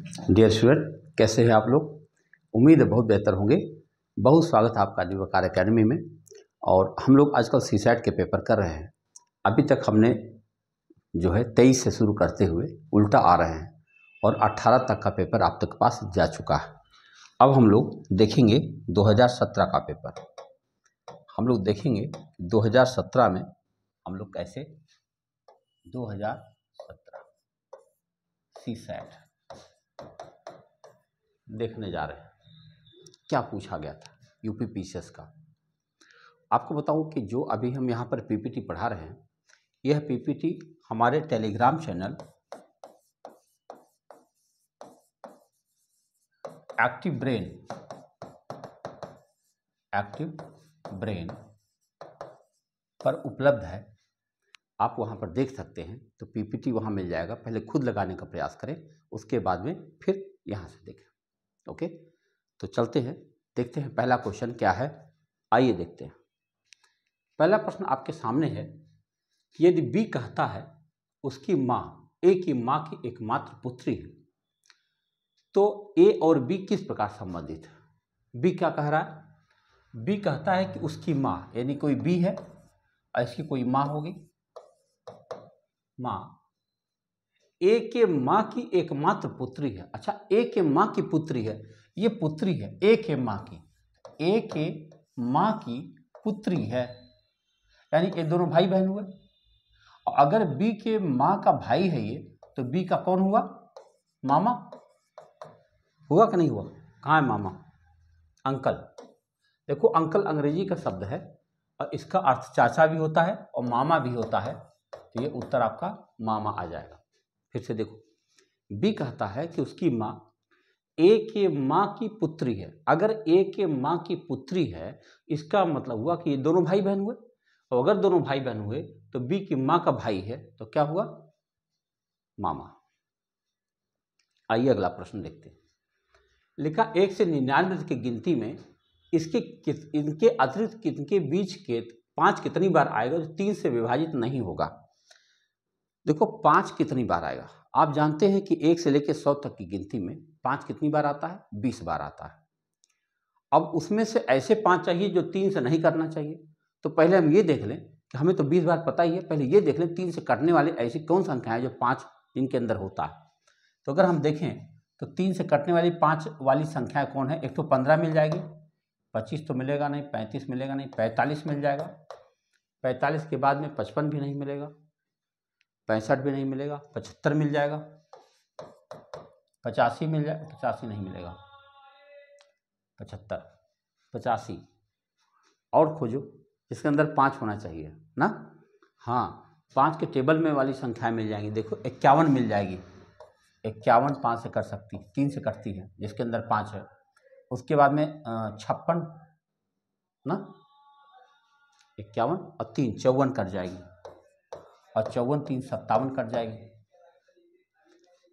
Dear student, कैसे हैं आप लोग। उम्मीद है बहुत बेहतर होंगे। बहुत स्वागत है आपका जीवाकार एकेडमी में। और हम लोग आजकल सीसैट के पेपर कर रहे हैं। अभी तक हमने जो है 23 से शुरू करते हुए उल्टा आ रहे हैं और 18 तक का पेपर आप तक पास जा चुका है। अब हम लोग देखेंगे 2017 का पेपर। हम लोग देखेंगे 2017 में हम लोग कैसे 2017 सीसैट देखने जा रहे हैं। क्या पूछा गया था यूपी पीसीएस का। आपको बताऊं कि जो अभी हम यहाँ पर पीपीटी पढ़ा रहे हैं, यह पीपीटी हमारे टेलीग्राम चैनल एक्टिव ब्रेन पर उपलब्ध है। आप वहाँ पर देख सकते हैं। तो पीपीटी वहाँ मिल जाएगा। पहले खुद लगाने का प्रयास करें, उसके बाद में फिर यहाँ से देखें। ओके, तो चलते हैं, देखते हैं पहला क्वेश्चन क्या है। आइए देखते हैं। पहला प्रश्न आपके सामने है कि यदि बी कहता है उसकी माँ ए की माँ की एकमात्र पुत्री है, तो ए और बी किस प्रकार संबंधित है। बी क्या कह रहा है? बी कहता है कि उसकी माँ यानी कोई बी है और इसकी कोई माँ होगी, माँ ए के माँ की एकमात्र पुत्री है। अच्छा, ए के माँ की पुत्री है, ये पुत्री है ए के माँ की, ए के माँ की पुत्री है, यानी ये दोनों भाई बहन हुए। और अगर बी के माँ का भाई है ये, तो बी का कौन हुआ? मामा हुआ कि नहीं हुआ? कहाँ है मामा? अंकल। देखो, अंकल अंग्रेजी का शब्द है और इसका अर्थ चाचा भी होता है और मामा भी होता है, तो ये उत्तर आपका मामा आ जाएगा। फिर से देखो, बी कहता है कि उसकी माँ ए के माँ की पुत्री है। अगर ए के माँ की पुत्री है, इसका मतलब हुआ कि ये दोनों भाई बहन हुए, और अगर दोनों भाई बहन हुए तो बी की माँ का भाई है, तो क्या हुआ? मामा। आइए अगला प्रश्न देखते हैं। लिखा 1 से 99 की गिनती में इनके अतिरिक्त इनके बीच के 5 कितनी बार आएगा जो 3 से विभाजित नहीं होगा। देखो, 5 कितनी बार आएगा। आप जानते हैं कि 1 से लेकर 100 तक की गिनती में 5 कितनी बार आता है? 20 बार आता है। अब उसमें से ऐसे 5 चाहिए जो 3 से नहीं करना चाहिए। तो पहले हम ये देख लें कि हमें तो 20 बार पता ही है, पहले ये देख लें 3 से कटने वाले ऐसी कौन संख्या है जो 5 जिनके अंदर होता है। तो अगर हम देखें तो 3 से कटने वाली 5 वाली संख्या कौन है? एक तो 15 मिल जाएगी, 25 तो मिलेगा नहीं, 35 मिलेगा नहीं, 45 मिल जाएगा, 45 के बाद में 55 भी नहीं मिलेगा, 65 भी नहीं मिलेगा, 75 मिल जाएगा, 85 मिल जाएगा, 85 नहीं मिलेगा, 75, 85 और खोजो इसके अंदर 5 होना चाहिए ना। हाँ, 5 के टेबल में वाली संख्या मिल जाएंगी। देखो, 51 मिल जाएगी। 51 5 से कट सकती है, 3 से कटती है, जिसके अंदर 5 है। उसके बाद में 56 ना, 51 और 3 54 कट जाएगी, और 54 3 57 कट जाएगी,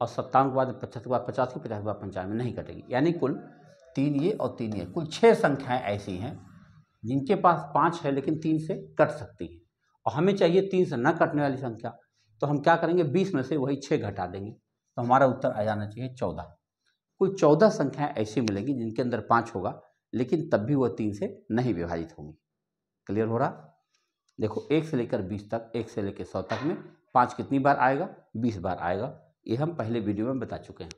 और 57 के बाद 75 के बाद 50 की, 50 के बाद 95 नहीं कटेगी। यानी कुल 3 ये और 3 ये, कुल 6 संख्याएं ऐसी हैं जिनके पास 5 है लेकिन 3 से कट सकती है। और हमें चाहिए 3 से न कटने वाली संख्या। तो हम क्या करेंगे? 20 में से वही 6 घटा देंगे, तो हमारा उत्तर आ जाना चाहिए 14। कुल 14 संख्याएं ऐसी मिलेंगी जिनके अंदर 5 होगा, लेकिन तब भी वह 3 से नहीं विभाजित होंगी। क्लियर हो रहा? देखो, 1 से लेकर 20 तक, 1 से लेकर 100 तक में 5 कितनी बार आएगा? 20 बार आएगा। ये हम पहले वीडियो में बता चुके हैं।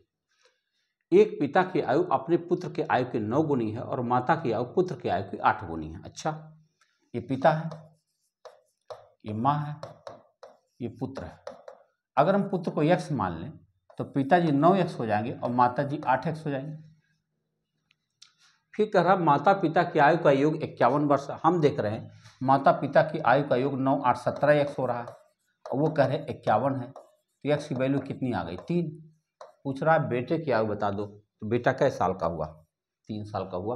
एक पिता की आयु अपने पुत्र के आयु के 9 गुनी है और माता की आयु पुत्र के आयु की 8 गुनी है। अच्छा, ये पिता है, ये माँ है, ये पुत्र है। अगर हम पुत्र को x मान लें तो पिताजी 9x हो जाएंगे और माताजी 8x हो जाएंगे। फिर कह रहा माता पिता की आयु का योग 51 वर्ष। हम देख रहे हैं माता पिता की आयु का योग 9 8 17x हो रहा है, और वो कह रहे 51 है, तो x की वैल्यू कितनी आ गई? 3। पूछ रहा है बेटे की आयु बता दो, तो बेटा कै साल का हुआ? 3 साल का हुआ।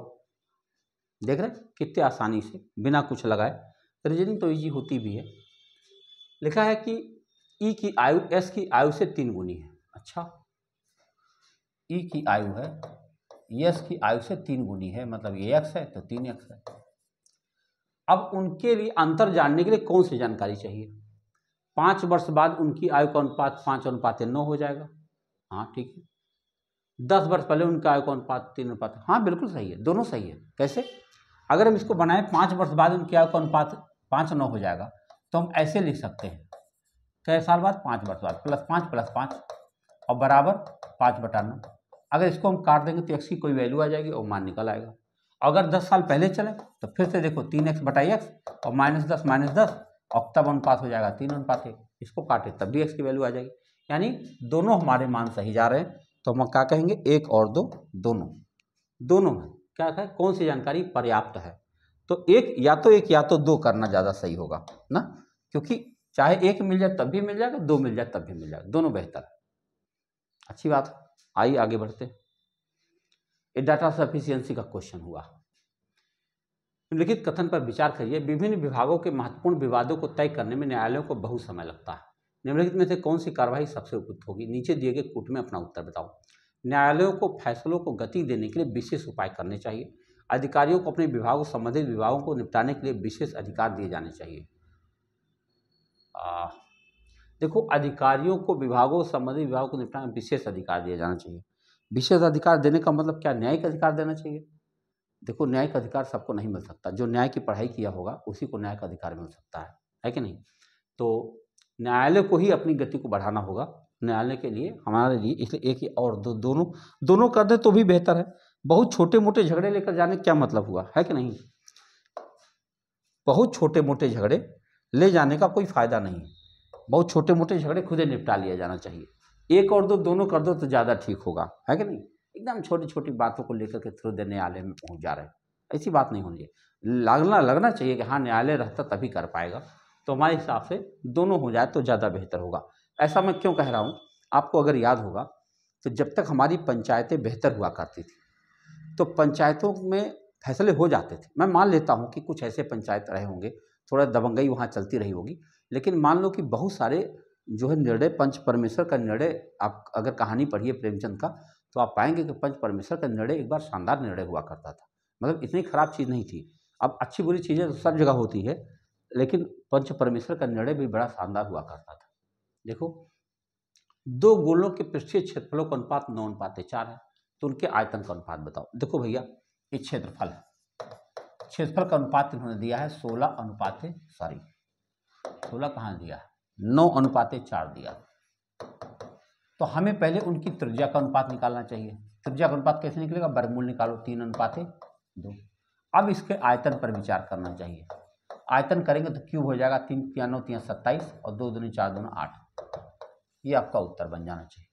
देख रहे कितने आसानी से बिना कुछ लगाए। रीजनिंग तो ईजी होती भी है। लिखा है कि ई की आयु एस की आयु से 3 गुनी है। अच्छा, ई की आयु है एस की आयु से 3 गुनी है, मतलब ये x है तो 3x है। अब उनके लिए अंतर जानने के लिए कौन सी जानकारी चाहिए? 5 वर्ष बाद उनकी आयु का अनुपात 5:9 हो जाएगा। हाँ ठीक है। 10 वर्ष पहले उनका आय का अनुपात 3 अनुपात, हाँ बिल्कुल सही है, दोनों सही है। कैसे? अगर हम इसको बनाएं 5 वर्ष बाद उनके आय का अनुपात 5:9 हो जाएगा, तो हम ऐसे लिख सकते हैं, कई साल बाद, 5 वर्ष बाद, +5 और बराबर 5/9। अगर इसको हम काट देंगे तो x की कोई वैल्यू आ जाएगी और मान निकल आएगा। अगर 10 साल पहले चले तो फिर से देखो 3x/x और -10 और तब अनुपात हो जाएगा 3:1। इसको काटे तब भी x की वैल्यू आ जाएगी, यानी दोनों हमारे मान सही जा रहे हैं। तो हम क्या कहेंगे, 1 और 2 दोनों में क्या है, कौन सी जानकारी पर्याप्त है। तो एक या तो 2 करना ज़्यादा सही होगा ना, क्योंकि चाहे 1 मिल जाए तब भी मिल जाएगा, 2 मिल जाए तब भी मिल जाएगा, दोनों बेहतर है। अच्छी बात है, आइए आगे बढ़ते। ये डाटा सफिशिएंसी का क्वेश्चन हुआ। निम्नलिखित कथन पर विचार करिए, विभिन्न विभागों के महत्वपूर्ण विवादों को तय करने में न्यायालयों को बहुत समय लगता है। निम्नलिखित में से कौन सी कार्रवाई सबसे उपयुक्त होगी? नीचे दिए गए कूट में अपना उत्तर बताओ। न्यायालयों को फैसलों को गति देने के लिए विशेष उपाय करने चाहिए। अधिकारियों को अपने विभागों संबंधित विभागों को निपटाने के लिए विशेष अधिकार दिए जाने चाहिए। देखो, अधिकारियों को विभागों संबंधित विभागों को निपटाने में विशेष अधिकार दिया जाना चाहिए। विशेष अधिकार देने का मतलब क्या, न्यायिक अधिकार देना चाहिए? देखो, न्यायिक अधिकार सबको नहीं मिल सकता, जो न्याय की पढ़ाई किया होगा उसी को न्यायिक अधिकार मिल सकता है कि नहीं? तो न्यायालय को ही अपनी गति को बढ़ाना होगा, न्यायालय के लिए, हमारे लिए, इसलिए एक और दोनों कर दे तो भी बेहतर है। बहुत छोटे मोटे झगड़े लेकर जाने क्या मतलब हुआ, है कि नहीं? बहुत छोटे मोटे झगड़े ले जाने का कोई फायदा नहीं, बहुत छोटे मोटे झगड़े खुद ही निपटा लिया जाना चाहिए। 1 और 2 दोनों कर दो तो ज़्यादा ठीक होगा, है कि नहीं? एकदम छोटी छोटी बातों को लेकर के थ्रू न्यायालय में पहुंच जा रहे हैं, ऐसी बात नहीं होनी चाहिए। लगना चाहिए कि हाँ न्यायालय रहता तभी कर पाएगा। तो हमारे हिसाब से दोनों हो जाए तो ज़्यादा बेहतर होगा। ऐसा मैं क्यों कह रहा हूँ, आपको अगर याद होगा तो जब तक हमारी पंचायतें बेहतर हुआ करती थी तो पंचायतों में फैसले हो जाते थे। मैं मान लेता हूँ कि कुछ ऐसे पंचायत रहे होंगे, थोड़ा दबंगई वहाँ चलती रही होगी, लेकिन मान लो कि बहुत सारे जो है निर्णय, पंच परमेश्वर का निर्णय, आप अगर कहानी पढ़िए प्रेमचंद का तो आप पाएंगे कि पंच परमेश्वर का निर्णय एक बार शानदार निर्णय हुआ करता था। मतलब इतनी खराब चीज़ नहीं थी। अब अच्छी बुरी चीज़ें तो सब जगह होती है, लेकिन पंच परमेश्वर का निर्णय भी बड़ा शानदार हुआ करता था। देखो, 2 गोलों के पृष्ठीय क्षेत्रफलों का अनुपात 9:4 है, तो उनके आयतन का अनुपात बताओ। देखो भैया, ये क्षेत्रफल है, क्षेत्रफल का अनुपात इन्होंने दिया है 16 कहाँ दिया है, 9:4 दिया। तो हमें पहले उनकी त्रिज्या का अनुपात निकालना चाहिए। त्रिज्या का अनुपात कैसे निकलेगा, वर्गमूल निकालो, 3:2। अब इसके आयतन पर विचार करना चाहिए। आयतन करेंगे तो क्यूब हो जाएगा, 3 × 9 = 27 और 2 दूनी 4 दूनी 8। ये आपका उत्तर बन जाना चाहिए।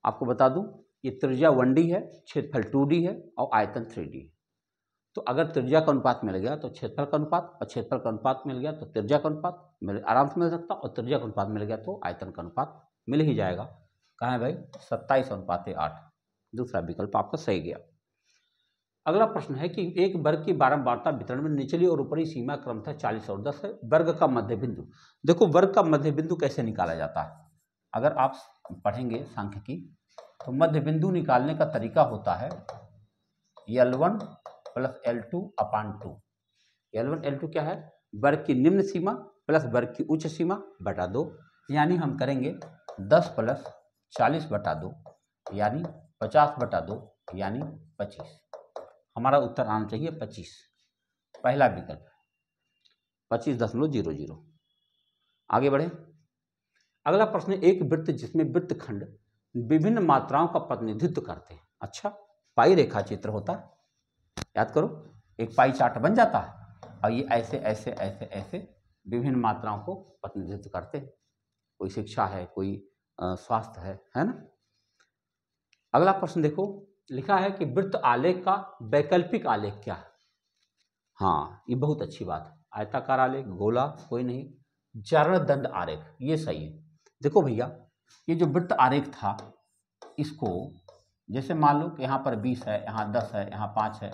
आपको बता दूं, ये त्रिज्या 1D है, क्षेत्रफल 2D है और आयतन 3D है। तो अगर त्रिज्या का अनुपात मिल गया तो क्षेत्रफल का अनुपात, और क्षेत्रफल का अनुपात मिल गया तो त्रिज्या का अनुपात आराम से मिल सकता, और त्रिज्या का अनुपात मिल गया तो आयतन का अनुपात मिल ही जाएगा। कहाँ है भाई, 27:8। दूसरा विकल्प आपका सही गया। अगला प्रश्न है कि एक वर्ग की बारंबारता वितरण में निचली और ऊपरी सीमा क्रमशः 40 और 10 है। वर्ग का मध्य बिंदु, देखो वर्ग का मध्य बिंदु कैसे निकाला जाता है, अगर आप पढ़ेंगे सांख्यिकी तो मध्य बिंदु निकालने का तरीका होता है L1 + L2/2। L1 L2 क्या है, वर्ग की निम्न सीमा प्लस वर्ग की उच्च सीमा बटा 2, यानी हम करेंगे 10 + 40/2 यानी 50/2 यानी 25। हमारा उत्तर आना चाहिए 25, पहला विकल्प 25.00। आगे बढ़े। अगला प्रश्न, एक वृत्त जिसमें वृत्तखंड विभिन्न मात्राओं का प्रतिनिधित्व करते हैं। अच्छा, पाई रेखा चित्र होता है, याद करो, एक पाई चार्ट बन जाता है और ये ऐसे ऐसे ऐसे ऐसे विभिन्न मात्राओं को प्रतिनिधित्व करते हैं। कोई शिक्षा है, कोई स्वास्थ्य है ना। अगला प्रश्न देखो, लिखा है कि वृत्त आलेख का वैकल्पिक आलेख क्या है। हाँ, ये बहुत अच्छी बात है। आयताकार आलेख, गोला कोई नहीं, चरण दंड आरेख, ये सही है। देखो भैया, ये जो वृत्त आरेख था, इसको जैसे मान लो कि यहाँ पर 20 है, यहाँ 10 है, यहाँ 5 है,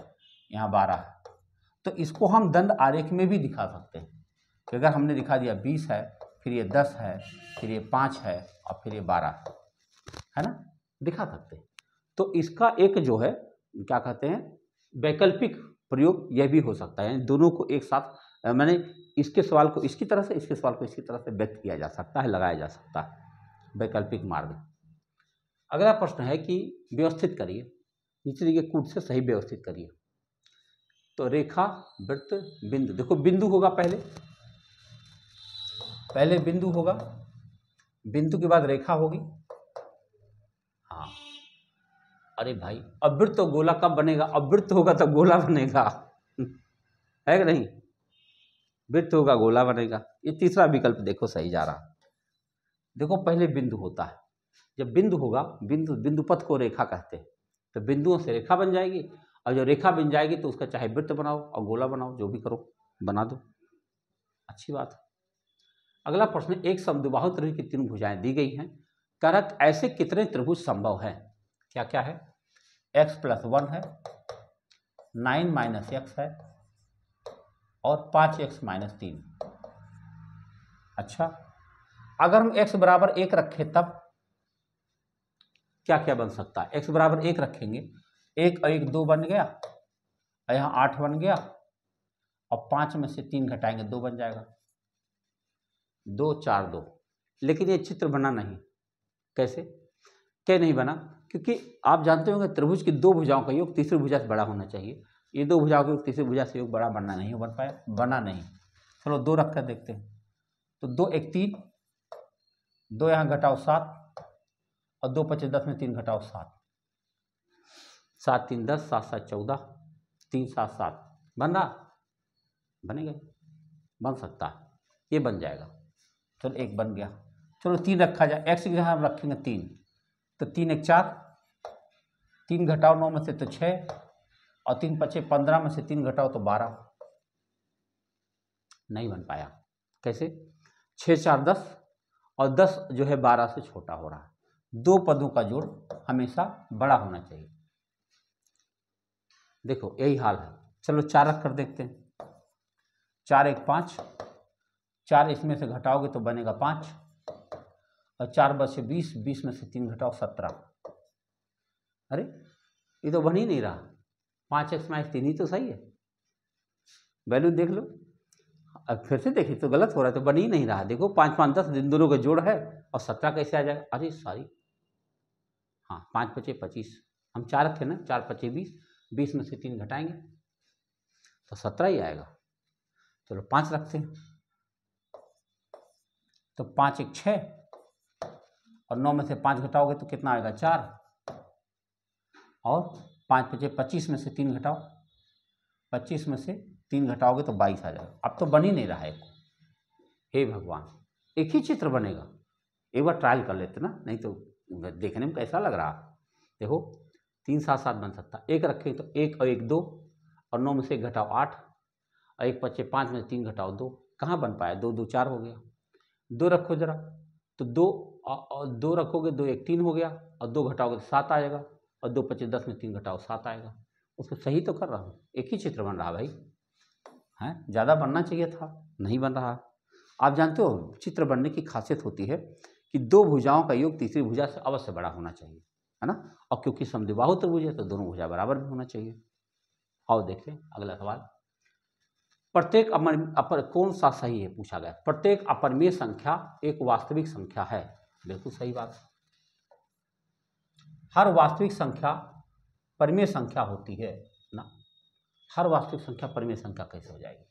यहाँ 12 है, तो इसको हम दंड आरेख में भी दिखा सकते हैं कि अगर हमने दिखा दिया 20 है, फिर ये 10 है, फिर ये 5 है और फिर ये 12 है ना, दिखा सकते हैं। तो इसका एक जो है क्या कहते हैं, वैकल्पिक प्रयोग यह भी हो सकता है, यानी दोनों को एक साथ, मैंने इसके सवाल को इसकी तरह से, इसके सवाल को इसकी तरह से व्यक्त किया जा सकता है, लगाया जा सकता है, वैकल्पिक मार्ग। अगला प्रश्न है कि व्यवस्थित करिए, नीचे दिए कूट से सही व्यवस्थित करिए। तो रेखा, वृत्त, बिंदु। देखो बिंदु होगा पहले बिंदु होगा, बिंदु के बाद रेखा होगी। हाँ, अरे भाई अब वृत्त तो गोला कब बनेगा? अब वृत्त होगा तब गोला बनेगा है कि नहीं? वृत्त होगा गोला बनेगा। ये तीसरा विकल्प देखो सही जा रहा। देखो पहले बिंदु होता है, जब बिंदु होगा, बिंदु पथ को रेखा कहते हैं, तो बिंदुओं से रेखा बन जाएगी, और जो रेखा बन जाएगी तो उसका चाहे वृत्त बनाओ और गोला बनाओ, जो भी करो बना दो, अच्छी बात है। अगला प्रश्न, एक समद्विबाहु त्रिभुज की 3 भुजाएं दी गई हैं, कारक ऐसे कितने त्रिभुज संभव है? क्या क्या है? x+1 है, 9 - x है और 5x-3। अच्छा, अगर हम x बराबर 1 रखें तब क्या क्या बन सकता है? x बराबर 1 रखेंगे, 1 और 1 2 बन गया, और यहाँ 8 बन गया, और 5 में से 3 घटाएंगे 2 बन जाएगा, 2 4 2। लेकिन ये चित्र बना नहीं। कैसे? क्या नहीं बना? क्योंकि आप जानते होंगे त्रिभुज की 2 भुजाओं का योग तीसरी भुजा से बड़ा होना चाहिए। ये 2 भुजाओं का योग तीसरी भुजा से योग बड़ा बनना नहीं बन पाया, बना नहीं। चलो 2 रख कर देखते हैं। तो 2 1 3, 2 यहाँ घटाओ 7, और 2 5 10 में 3 घटाओ 7, 7 3 10, 7 7 14, 3 7 7 बन रहा, बनेगा, बन सकता है, ये बन जाएगा। चलो 1 बन गया। चलो 3 रखा जाए, एक्स की जगह हम रखेंगे 3, तो 3 1 4, 3 घटाओ 9 में से तो 6, और 3 5 15 में से 3 घटाओ तो 12। नहीं बन पाया। कैसे? 6 4 10, और 10 जो है 12 से छोटा हो रहा है। 2 पदों का जोड़ हमेशा बड़ा होना चाहिए। देखो यही हाल है। चलो 4 रख कर देखते हैं। 4 1 5, 4 इसमें से घटाओगे तो बनेगा 5, और 4 बचे 20, 20 में से 3 घटाओ 17। अरे ये तो बन ही नहीं रहा। 5x-3 ही तो सही है, वैल्यू देख लो। अब फिर से देखिए तो गलत हो रहा है, तो बन ही नहीं रहा। देखो 5 5 10 इन दोनों का जोड़ है, और 17 कैसे आ जाएगा? अरे सॉरी, हाँ 5 5 25, हम 4 रखे ना, 4 5 20, 20 में से 3 घटाएंगे तो 17 ही आएगा। चलो 5 रखते हैं, तो 5 1 6, और 9 में से 5 घटाओगे तो कितना आएगा? 4, और 5 5 25 में से 3 घटाओ, 25 में से 3 घटाओगे तो 22 आ जाएगा। अब तो बन ही नहीं रहा है। हे भगवान, एक ही चित्र बनेगा। एक बार ट्रायल कर लेते ना, नहीं तो देखने में कैसा लग रहा। देखो 3 7 7 बन सकता, 1 रखें तो 1 और 1 2, और 9 में से 1 घटाओ 8, और 1 5 5 में से 3 घटाओ 2, कहाँ बन पाया? 2 2 4 हो गया। 2 रखो जरा, तो 2 और 2 रखोगे, 2 1 3 हो गया, और 2 घटाओगे तो 7 आएगा, और 2 5 10 में 3 घटाओ 7 आएगा। उसको सही तो कर रहा हूँ, एक ही चित्र बन रहा भाई। हैं, ज़्यादा बनना चाहिए था, नहीं बन रहा। आप जानते हो चित्र बनने की खासियत होती है कि 2 भुजाओं का योग तीसरी भुजा से अवश्य बड़ा होना चाहिए, है ना। और क्योंकि समद्विबाहु त्रिभुज है तो दोनों भुजा बराबर भी होना चाहिए। आओ देख लें अगला सवाल। प्रत्येक अपर कौन सा सही है पूछा गया। प्रत्येक अपरिमेय संख्या एक वास्तविक संख्या है। बिल्कुल सही बात। हर वास्तविक संख्या परिमेय संख्या होती है ना। हर वास्तविक संख्या परिमेय संख्या कैसे हो जाएगी?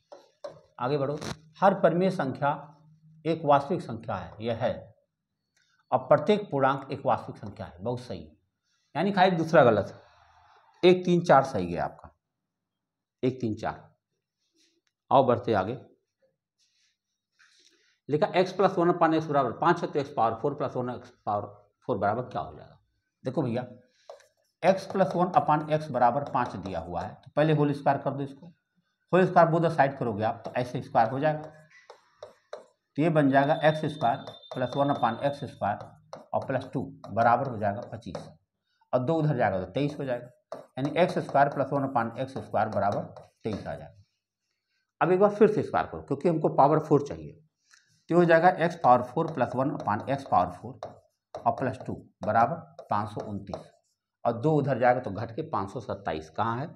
आगे बढ़ो। हर परिमेय संख्या एक वास्तविक संख्या है, यह है। अब प्रत्येक पूर्णांक एक वास्तविक संख्या है, बहुत सही। यानी खाली दूसरा गलत है। 1 3 4 सही गया आपका, 1 3 4। आओ बढ़ते आगे। लिखा x+1/x बराबर 5 है, तो x पावर 4 + 1x पावर 4 बराबर क्या हो जाएगा? देखो भैया, x+1/x बराबर 5 दिया हुआ है, तो पहले होल स्क्वायर कर दो इसको। होल स्क्वायर बोथ साइड करोगे आप तो ऐसे स्क्वायर हो जाएगा, तो ये बन जाएगा x² + 1/x² और +2 बराबर हो जाएगा 25, और 2 उधर जाएगा तो 23 हो जाएगा। यानी x² + 1/x² बराबर 23 आ जाएगा। अब एक बार फिर से स्क्वायर करो, क्योंकि हमको पावर 4 चाहिए, तो हो जाएगा x पावर 4 + 1/x पावर 4 और +2 बराबर 529, और 2 उधर जाएगा तो घट के 527। कहाँ है?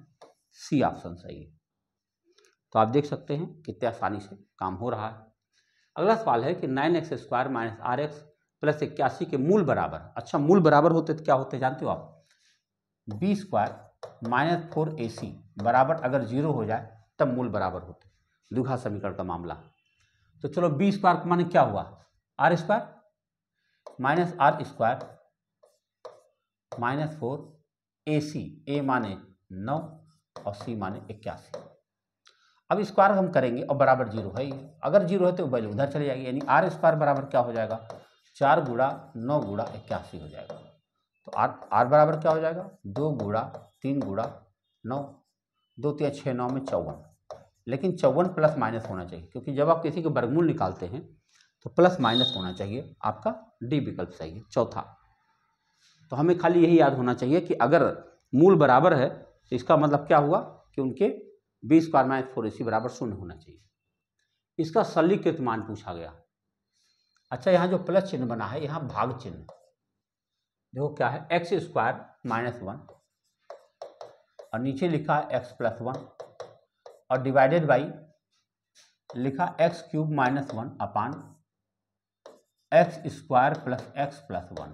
सी ऑप्शन सही है। तो आप देख सकते हैं कितने आसानी से काम हो रहा है। अगला सवाल है कि 9x² - RX प्लस 81 के मूल बराबर। अच्छा, मूल बराबर होते तो क्या होते जानते हो आप? बी स्क्वायर माइनस 4ac बराबर अगर 0 हो जाए तब मूल बराबर होते, द्विघात समीकरण का मामला। तो चलो बी स्क्वायर माने क्या हुआ? R square minus R square minus 4ac, A माने 9 और सी माने 81। अब स्क्वायर हम करेंगे और बराबर 0 है ही, अगर 0 है तो वैल्यू उधर चली जाएगी, यानी आर स्क्वायर बराबर क्या हो जाएगा? 4 गुणा 9 गुणा 81 हो जाएगा। तो आर बराबर क्या हो जाएगा? 2 गुणा 3 गुणा 9, 2 3 6 9 में 54, लेकिन 54 प्लस माइनस होना चाहिए, क्योंकि जब आप किसी के वर्गमूल निकालते हैं तो प्लस माइनस होना चाहिए। आपका डी विकल्प सही है, चौथा। तो हमें खाली यही याद होना चाहिए कि अगर मूल बराबर है तो इसका मतलब क्या हुआ कि उनके बी स्क्वायर माइनस 4ac बराबर 0 होना चाहिए। इसका सरलीकृत मान पूछा गया। अच्छा, यहाँ जो प्लस चिन्ह बना है, यहाँ भाग चिन्ह, देखो क्या है? एक्स स्क्वायर माइनस 1 और नीचे लिखा है एक्स प्लस 1 और डिवाइडेड बाई लिखा x cube minus 1 upon x square plus x plus 1।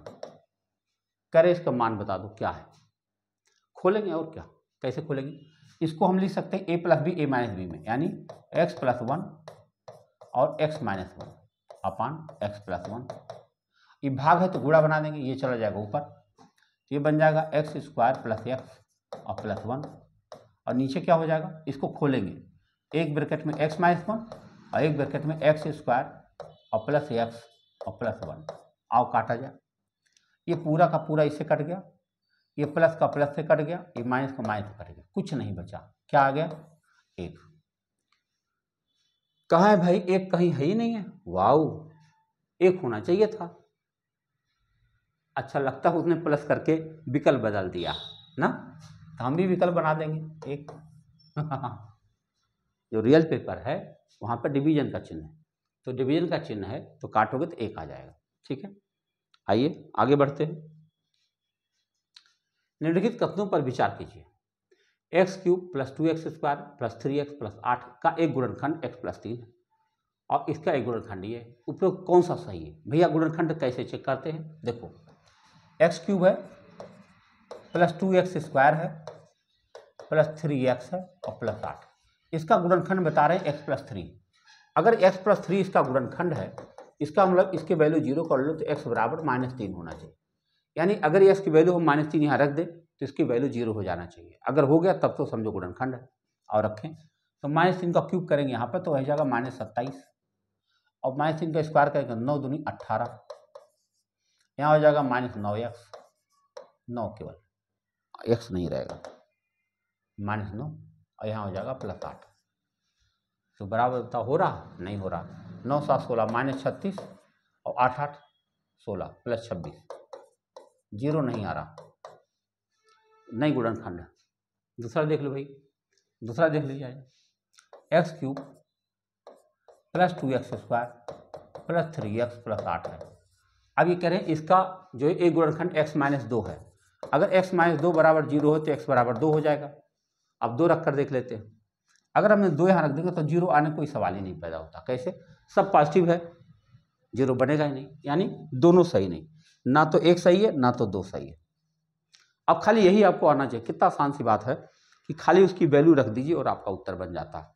करे इसका मान बता दो क्या है? खोलेंगे और क्या, कैसे खोलेंगे? इसको हम लिख सकते हैं ए प्लस बी ए माइनस बी में, यानी एक्स प्लस 1 और x minus 1 upon x plus 1। ये भाग है तो गुणा बना देंगे, ये चला जाएगा ऊपर, ये बन जाएगा एक्स स्क्वायर प्लस एक्स और प्लस 1, और नीचे क्या हो जाएगा? इसको खोलेंगे, एक ब्रैकेट में एक्स माइनस 1 और एक ब्रैकेट में एक्स स्क्वायर और प्लस एक्स और प्लस 1। आओ काटा जाए, ये पूरा का पूरा इससे कट गया, ये प्लस का प्लस से कट गया, ये माइनस का माइनस से कट गया, कुछ नहीं बचा। क्या आ गया? 1। कहाँ है भाई? 1 कहीं है ही नहीं है। वाओ, 1 होना चाहिए था। अच्छा, लगता है उसने प्लस करके विकल्प बदल दिया ना, तो हम भी विकल्प बना देंगे 1। जो रियल पेपर है वहाँ पर डिवीजन का चिन्ह है, तो डिवीजन का चिन्ह है तो काटोगे तो 1 आ जाएगा। ठीक है, आइए आगे बढ़ते हैं। निम्नलिखित कथनों पर विचार कीजिए। X cube plus 2x square plus 3x plus 8 का एक गुणनखंड x प्लस 3 है और इसका एक गुणनखंड ये है, उपरोक्त कौन सा सही है? भैया गुणनखंड कैसे चेक करते हैं? देखो, एक्स क्यूब है प्लस 2x स्क्वायर है प्लस 3x है और प्लस 8, इसका गुणनखंड बता रहे हैं x प्लस 3। अगर x प्लस 3 इसका गुणनखंड है, इसका मतलब इसके वैल्यू 0 कर लो तो x बराबर -3 होना चाहिए, यानी अगर ये x की वैल्यू हम -3 यहाँ रख दें तो इसकी वैल्यू 0 हो जाना चाहिए। अगर हो गया तब तो समझो गुणनखंड है। और रखें तो -3 का क्यूब करेंगे यहाँ पर तो हो जाएगा -27 और -3 का स्क्वायर करेंगे 9 दूनी 18, यहाँ हो जाएगा -9x, 9 केवल x नहीं रहेगा, -9 और यहाँ हो जाएगा +8। तो बराबर बताओ हो रहा? नहीं हो रहा। 9 7 16 -36 और 8 8 16 प्लस 26, 0 नहीं आ रहा, नहीं गुणनखंड। दूसरा देख लो भाई, दूसरा देख लीजिए, x cube plus 2x square plus 3x plus 8 है। अब ये कह रहे हैं इसका जो है एक गुणनखंड x-2 है। अगर x-2 बराबर 0 हो तो x बराबर 2 हो जाएगा। अब 2 रख कर देख लेते हैं। अगर हमने 2 यहाँ रख देंगे तो 0 आने कोई सवाल ही नहीं पैदा होता। कैसे? सब पॉजिटिव है, 0 बनेगा ही नहीं, यानी दोनों सही नहीं, ना तो 1 सही है ना तो 2 सही है। अब खाली यही आपको आना चाहिए। कितना आसान सी बात है कि खाली उसकी वैल्यू रख दीजिए और आपका उत्तर बन जाता है।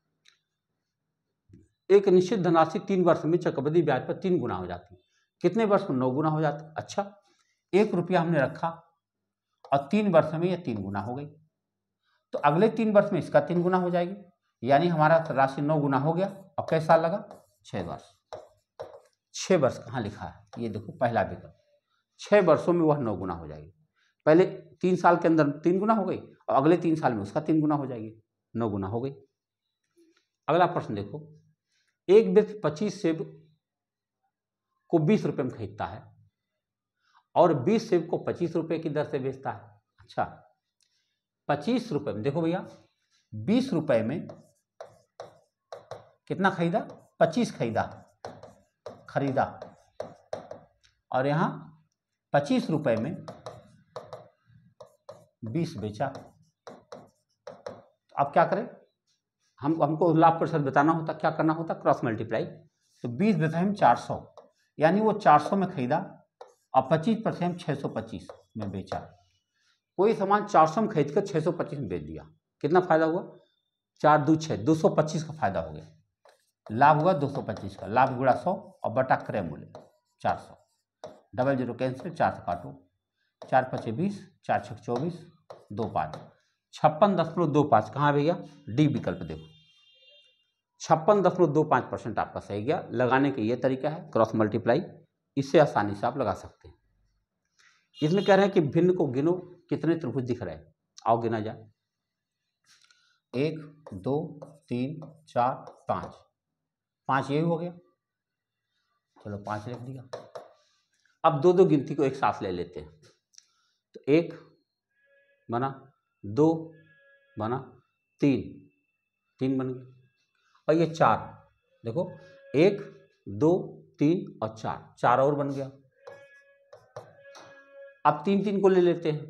एक निश्चित धनराशि 3 वर्ष में चक्रवृद्धि ब्याज पर 3 गुना हो जाती है। कितने वर्ष में? 9 गुना हो जाती है। अच्छा, 1 रुपया हमने रखा और 3 वर्ष में यह 3 गुना हो गई, तो अगले 3 वर्ष में इसका 3 गुना हो जाएगी, यानी हमारा राशि 9 गुना हो गया। और कैसा साल लगा? 6 वर्ष। 6 वर्ष कहाँ लिखा है? ये देखो पहला विकल्प, 6 वर्षों में वह 9 गुना हो जाएगी। पहले 3 साल के अंदर 3 गुना हो गई और अगले 3 साल में उसका 3 गुना हो जाएगी, 9 गुना हो गई। अगला प्रश्न देखो, एक व्यक्ति 25 सेब को 20 रुपये में खरीदता है और 20 सेब को 25 रुपये की दर से बेचता है। अच्छा, 25 रुपये में, देखो भैया 20 रुपये में कितना खरीदा? 25 खरीदा और यहाँ 25 रुपये में 20 बेचा। अब क्या करें? हमको लाभ प्रतिशत बताना होता, क्या करना होता? Cross multiply. तो 20 बेचा हम 400, यानी वो 400 में खरीदा और 25% 625 में बेचा। कोई सामान 400 में खरीद कर 625 में बेच दिया, कितना फायदा हुआ? 4 2 6, 225 का फायदा हो गया। लाभ हुआ 225 का, लाभ गुणा 100 और बटा क्रय मूल्य 400। डबल जीरो कैंसिल, 4 से काटो, 4 5 20, 4 6 24, 2 5, 56.25। कहाँ भैया? डी विकल्प देखो, 56.25% आपका सही गया। लगाने का ये तरीका है क्रॉस मल्टीप्लाई, इससे आसानी से आप लगा सकते हैं। इसमें कह रहे हैं कि भिन्न को गिनो, कितने त्रिभुज दिख रहे हैं, आओ गिना जाए। 1 2 3 4 5, 5 यही हो गया, चलो 5 लिख दिया। अब दो दो गिनती को एक साथ ले लेते हैं, तो 1 बना, 2 बना, 3 बन गया, और ये 4 देखो, 1 2 3 और 4 और बन गया। अब 3 को ले लेते हैं,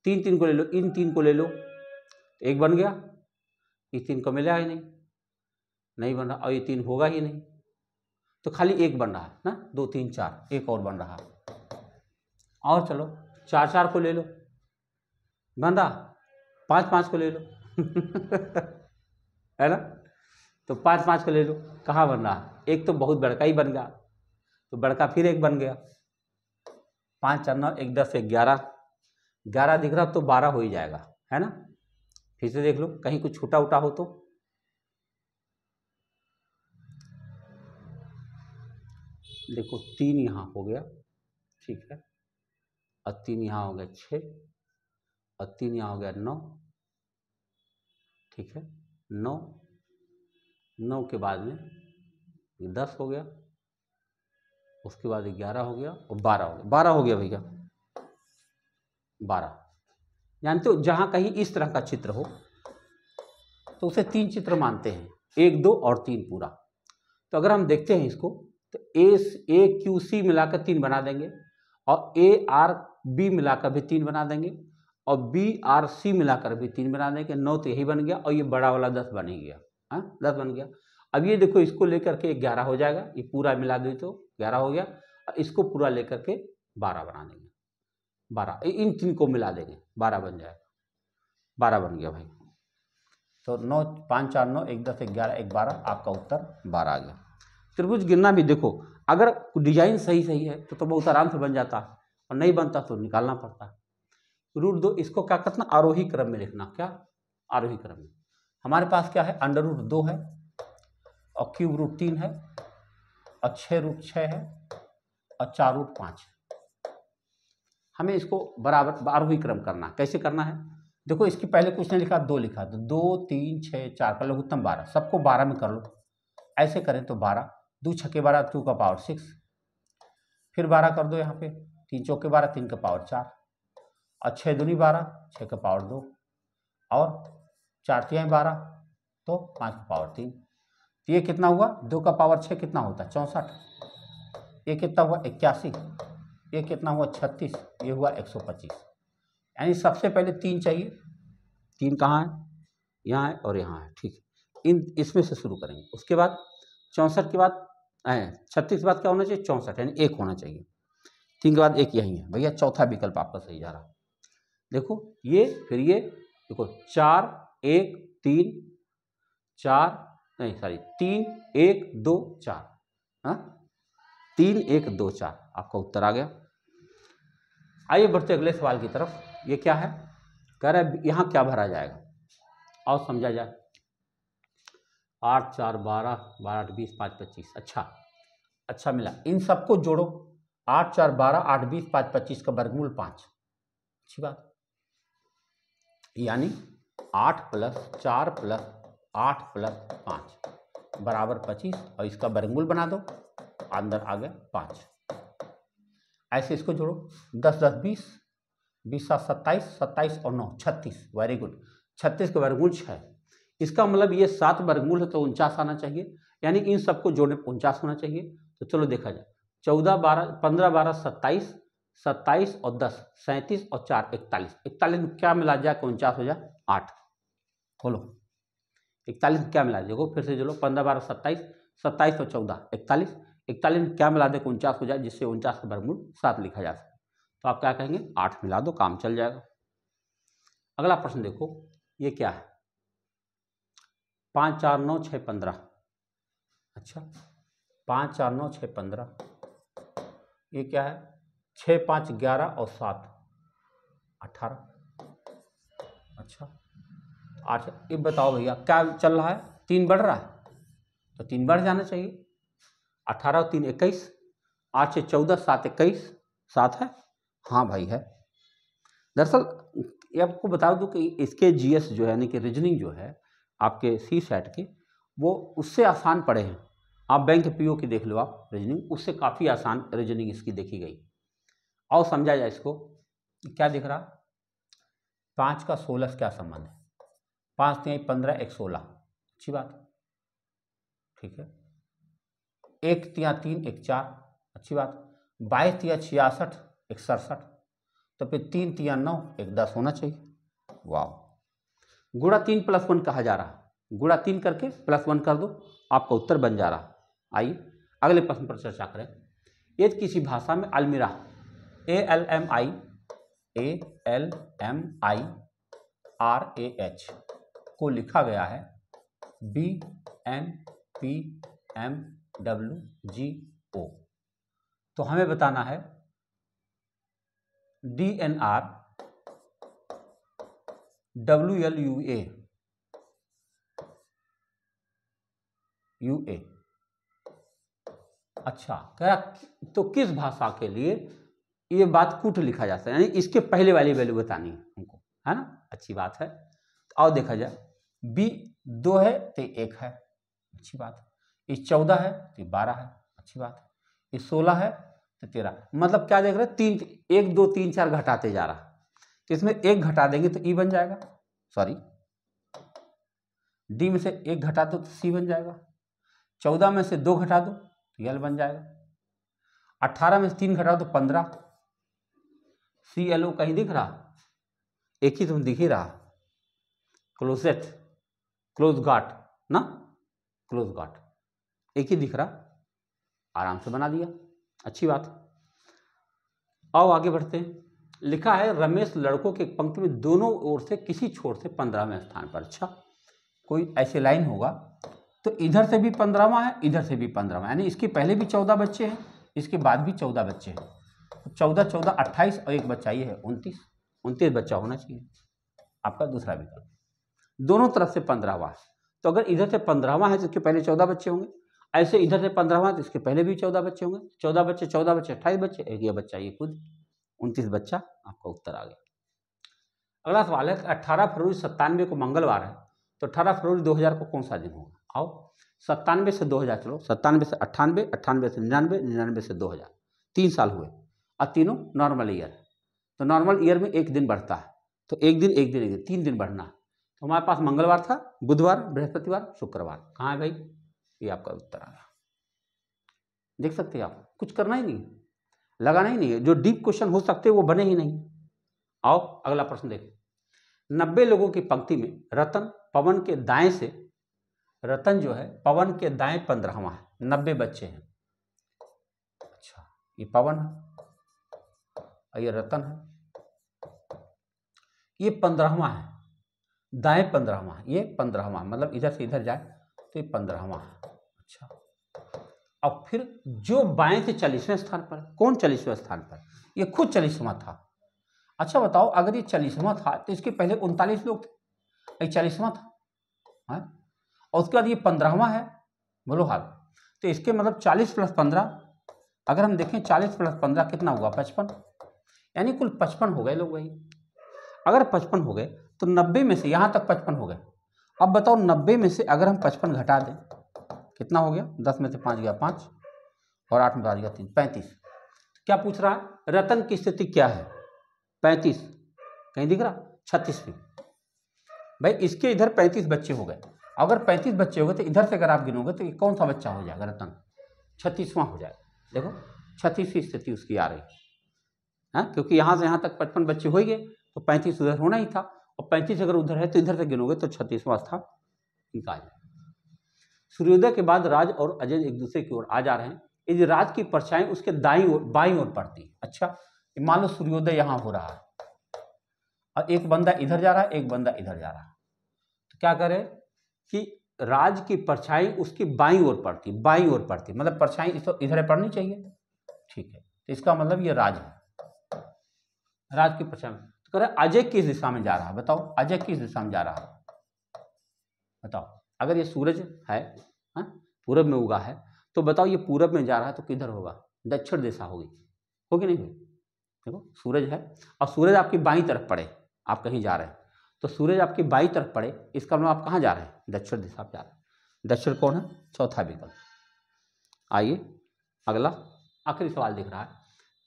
3 को ले लो, इन 3 को ले लो, 1 बन गया, ये 3 को मिला ही नहीं बन रहा, और ये 3 होगा ही नहीं, तो खाली 1 बन रहा है ना, 2 3 4, 1 और बन रहा। और चलो 4 को ले लो, बन रहा, 5 को ले लो है ना, तो 5 को ले लो, कहाँ बन रहा? एक तो बहुत बड़का ही बन गया, तो बड़का फिर 1 बन गया। 5 4 9 1 10 11, 11 दिख रहा तो 12 हो ही जाएगा, है ना। फिर से देख लो कहीं कुछ छूटा उटा हो तो, देखो 3 यहाँ हो गया, ठीक है, और 3 यहाँ हो गया 6, और 3 यहाँ हो गया 9, ठीक है, 9 के बाद में 10 हो गया, उसके बाद 11 हो गया, और 12 हो गया, 12 हो गया भैया, 12। जानते हो जहाँ कहीं इस तरह का चित्र हो तो उसे 3 चित्र मानते हैं, 1 2 और 3 पूरा। तो अगर हम देखते हैं इसको, तो ए क्यू सी मिलाकर 3 बना देंगे, और ए आर बी मिलाकर भी 3 बना देंगे, और बी आर सी मिलाकर भी 3 बना देंगे। 9 तो यही बन गया, और ये बड़ा वाला 10 बन ही गया, हाँ 10 बन गया। अब ये देखो इसको लेकर के 11 हो जाएगा, ये पूरा मिला दे तो 11 हो गया, और इसको पूरा लेकर के 12 बना देंगे, 12 इन 3 को मिला देंगे, 12 बन जाएगा, 12 बन गया भाई। तो 9 5 4 9 1 10 11 1 12, आपका उत्तर 12 आ गया। त्रिभुज गिनना भी देखो, अगर डिजाइन सही है तो बहुत आराम से बन जाता, और नहीं बनता तो निकालना पड़ता। रूट 2 इसको क्या करना, आरोही क्रम में लिखना, क्या आरोही क्रम में। हमारे पास क्या है, अंडर रूट 2 है, और क्यूब रूट 3 है, और 6 रूट 6 है, और 4 रूट 5। हमें इसको बराबर आरोही क्रम करना, कैसे करना है देखो, इसकी पहले कुछ नहीं लिखा, 2 लिखा, तो 2 3 6 4 का लघुत्तम 12, सबको 12 में कर लो। ऐसे करें तो 12 2 छक्के 12 2 का पावर 6, फिर 12 कर दो यहाँ पे, 3 चौके 12 3 का पावर 4, और 6 दूनी 12 6 का पावर 2, और 4 तिहाई 12 तो 5 का पावर 3। तो ये कितना हुआ, 2 का पावर 6 कितना होता है 64, ये कितना हुआ 81, ये कितना हुआ 36, ये हुआ 125। यानी सबसे पहले 3 चाहिए, 3 कहाँ है, यहाँ है और यहाँ है, ठीक है, इसमें से शुरू करेंगे। उसके बाद 64 के बाद 36 के बाद क्या होना चाहिए 64, यानी 1 होना चाहिए। 3 के बाद 1 यही है भैया, चौथा विकल्प आपका सही जा रहा। देखो ये, फिर ये देखो 4 1 3 4 नहीं सॉरी 3 1 2 4, हाँ 3 1 2 4, आपका उत्तर आ गया। आइए बढ़ते अगले सवाल की तरफ। ये क्या है, कह रहा है यहाँ क्या भरा जाएगा, और समझा जाए। 8 4 12 12 8 20 5 25, अच्छा मिला, इन सबको जोड़ो, 8 4 12 8 20 5 25 का वर्गमूल 5, अच्छी बात, यानी 8 + 4 + 8 + 5 बराबर 25, और इसका वर्गमूल बना दो, अंदर आ गया 5। ऐसे इसको जोड़ो, 10 10 20 20 7 27 27 और 9 36, वेरी गुड, 36 का वर्गमूल 6। इसका मतलब ये 7 वर्गमूल है तो 49 आना चाहिए, यानी इन सबको जोड़ने 49 होना चाहिए। तो चलो देखा जाए, 14 12 15 12 27 27 और 10 37 और 4 41, 41 में क्या मिला जाए 49 हो जाए 8, बोलो 41 में क्या मिला, देखो फिर से जोड़ो, 15 12 27 27 और 14 41, 41 में क्या मिला दे 49 हो जाए, जिससे 49 का वर्गमूल 7 लिखा जा सके। तो आप क्या कहेंगे 8 मिला दो, काम चल जाएगा। अगला प्रश्न देखो, ये क्या है, 5 4 9 6 15। अच्छा 5 4 9 6 15, ये क्या है, 6 5 11 और 7 18। अच्छा 8, ये बताओ भैया क्या चल रहा है, 3 बढ़ रहा है तो 3 बढ़ जाना चाहिए। 18 और 3 21, 8 से 14, 7 21, 7 है, हाँ भाई है। दरअसल ये आपको बता दूं कि इसके जीएस जो है यानी कि रीजनिंग जो है आपके सी सेट के, वो उससे आसान पड़े हैं। आप बैंक पीओ की देख लो, आप रीजनिंग उससे काफ़ी आसान रीजनिंग इसकी देखी गई। आओ समझा जाए इसको, क्या दिख रहा, 5 का 16 से क्या संबंध है, 5 3 15 1 16, अच्छी बात है, ठीक है। 1 3 3 1 4, अच्छी बात। 22 3 66 1 67, तो फिर 3 3 9 1 10 होना चाहिए। वाह, गुणा 3 प्लस 1 कहा जा रहा, गुणा 3 करके प्लस 1 कर दो, आपका उत्तर बन जा रहा। आइए अगले प्रश्न पर चर्चा करें। यदि किसी भाषा में अलमीरा ALMIRAH को लिखा गया है BNPMWGO, तो हमें बताना है DNR WLUA UA। अच्छा कह रहा तो किस भाषा के लिए ये बात कूट लिखा जा सकता है, यानी इसके पहले वाली वैल्यू बतानी है हमको, है ना, अच्छी बात है। तो आओ देखा जाए, B 2 है तो 1 है, अच्छी बात है। ये 14 है तो 12 है, अच्छी बात है। ये 16 है तो 13, मतलब क्या देख रहे हैं, 3 1 2 3 4 घटाते जा रहा, तो इसमें 1 घटा देंगे तो ई बन जाएगा, सॉरी डी में से 1 घटा दो तो सी बन जाएगा, 14 में से 2 घटा दो तो यल बन जाएगा, 18 में से 3 घटा दो 15, CLO कहीं दिख रहा, एक ही तुम दिख ही रहा, क्लोजेट क्लोज गाट ना, क्लोज गाट एक ही दिख रहा, आराम से बना दिया, अच्छी बात। आओ आगे बढ़ते हैं। लिखा है रमेश लड़कों के पंक्ति में दोनों ओर से किसी छोर से 15वें स्थान पर। अच्छा कोई ऐसे लाइन होगा तो इधर से भी 15वां है, इधर से भी 15वां, यानी इसके पहले भी 14 बच्चे हैं, इसके बाद भी 14 बच्चे हैं, 14 14 28 और एक बच्चा ये है 29 बच्चा होना चाहिए आपका दूसरा विकल्प। दोनों तरफ से 15वां, तो अगर इधर से 15वां है तो इसके पहले 14 बच्चे होंगे, ऐसे इधर से 15वां तो इसके पहले भी 14 बच्चे होंगे, 14 बच्चे 28 बच्चे, एक ये बच्चा ये खुद 29 बच्चा, आपका उत्तर आ गया। अगला सवाल है 18 फरवरी 97 को मंगलवार है, तो 18 फरवरी 2000 को कौन सा दिन होगा। आओ 97 से 2000 चलो, 97 से 98, 98 से 99, 99 से 2000, 3 साल हुए और तीनों नॉर्मल ईयर, तो नॉर्मल ईयर में एक दिन बढ़ता है, तो एक दिन 3 दिन बढ़ना है। तो हमारे पास मंगलवार था, बुधवार, बृहस्पतिवार, शुक्रवार, कहाँ है भाई, ये आपका उत्तर आ गया। देख सकते हैं आप, कुछ करना ही नहीं, लगाना ही नहीं है, जो डीप क्वेश्चन हो सकते वो बने ही नहीं। आओ अगला प्रश्न देखो, 90 लोगों की पंक्ति में रतन पवन के दाएं से, रतन जो है पवन के दाएं 15वां है, 90 बच्चे हैं। अच्छा ये पवन है और ये रतन है, ये 15वां है, दाएं 15वां, ये 15वां, मतलब इधर से इधर जाए तो ये 15वां है। अच्छा अब फिर जो बाएं से 40वें स्थान पर, कौन 40वें स्थान पर, ये खुद 40वां था। अच्छा बताओ अगर ये 40वां था तो इसके पहले 39 लोग थे, ये 40वां था है? और उसके बाद ये 15वां है, बोलो हाल, तो इसके मतलब 40 + 15, अगर हम देखें 40 + 15 कितना होगा 55, यानी कुल 55 हो गए लोग भाई। अगर 55 हो गए तो 90 में से यहाँ तक 55 हो गए, अब बताओ 90 में से अगर हम 55 घटा दें कितना हो गया, 10 में से 5 गया 5 और 8 में 5 गया 3, 35। क्या पूछ रहा है, रतन की स्थिति क्या है, 35 कहीं दिख रहा, 36वीं भाई, इसके इधर 35 बच्चे हो गए, अगर 35 बच्चे हो गए तो इधर से अगर आप गिनोगे तो ये कौन सा बच्चा हो जाएगा, रतन 36वां हो जाएगा। देखो 36वीं स्थिति उसकी आ रही है, क्योंकि यहाँ से यहाँ तक 55 बच्चे हो गए तो 35 उधर होना ही था, और 35 अगर उधर है तो इधर से गिनोगे तो 36वां स्थान इनका आ जाएगा। सूर्योदय के बाद राज और अजय एक दूसरे की ओर आ जा रहे हैं, यदि राज की परछाई उसके दाईं ओर बाईं ओर पड़ती। अच्छा, मान लो सूर्योदय यहाँ हो रहा है और एक बंदा इधर जा रहा है, एक बंदा इधर जा रहा है, तो क्या करे कि राज की परछाई उसकी बाईं ओर पड़ती, बाईं ओर पड़ती, मतलब परछाई इधर पड़नी चाहिए। ठीक है, तो इसका मतलब ये राज है, राज की परछाई। तो कह रहे अजय किस दिशा में जा रहा है, बताओ अजय किस दिशा में जा रहा है, बताओ। अगर ये सूरज है, पूरब में उगा है, तो बताओ ये पूरब में जा रहा है तो किधर होगा, दक्षिण दिशा होगी नहीं होगी। देखो सूरज है और सूरज आपकी बाईं तरफ पड़े, आप कहीं जा रहे हैं तो सूरज आपकी बाईं तरफ पड़े, इसका मतलब आप कहाँ जा रहे हैं, दक्षिण दिशा में जा रहे हैं। दक्षिण कौन है, चौथा विकल्प। आइए अगला आखिरी सवाल दिख रहा है।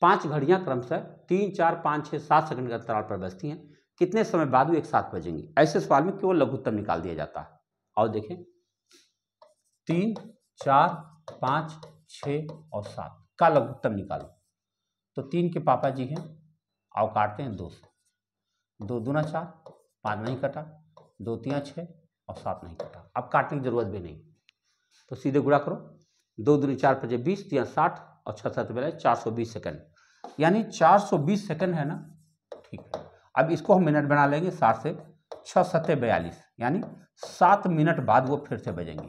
5 घड़ियां क्रमशः 3, 4, 5, 6, 7 सेकंड के अंतराल पर बजती हैं, कितने समय बाद वो एक साथ बजेंगी। ऐसे सवाल में केवल लघुत्तम निकाल दिया जाता है। और देखें 3, 4, 5, 6 और 7 का लघुत्तम निकालो। तो 3 के पापा जी हैं, आओ काटते हैं 2 से, 2 दूना 4, 5 नहीं कटा, 2 तिया 6 और 7 नहीं कटा। अब काटने की जरूरत भी नहीं, तो सीधे गुणा करो, 2 दूनी 4 5 20, तिया 60 और 6 7 बेला 420 सेकंड, यानी 420 सेकंड है ना। ठीक है, अब इसको हम मिनट बना लेंगे, 60 से 6 7 42, यानी 7 मिनट बाद वो फिर से बजेंगी।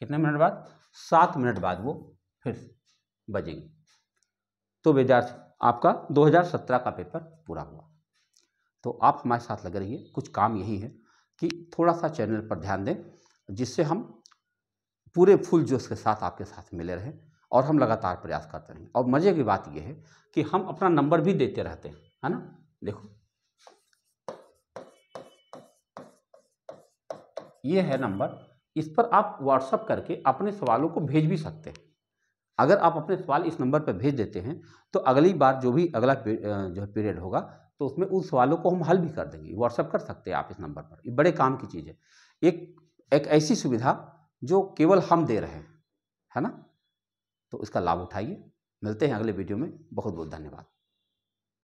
कितने मिनट बाद, 7 मिनट बाद वो फिर बजेंगी। तो विद्यार्थी आपका 2017 का पेपर पूरा हुआ। तो आप हमारे साथ लगे रहिए, कुछ काम यही है कि थोड़ा सा चैनल पर ध्यान दें, जिससे हम पूरे फुल जोश के साथ आपके साथ मिले रहें और हम लगातार प्रयास करते रहें। और मज़े की बात यह है कि हम अपना नंबर भी देते रहते हैं, है ना। देखो ये है नंबर, इस पर आप व्हाट्सएप करके अपने सवालों को भेज भी सकते हैं। अगर आप अपने सवाल इस नंबर पर भेज देते हैं तो अगली बार जो भी अगला जो है पीरियड होगा तो उसमें उन सवालों को हम हल भी कर देंगे। व्हाट्सएप कर सकते हैं आप इस नंबर पर, ये बड़े काम की चीज़ है। एक ऐसी सुविधा जो केवल हम दे रहे हैं, है ना। तो इसका लाभ उठाइए। मिलते हैं अगले वीडियो में, बहुत बहुत धन्यवाद।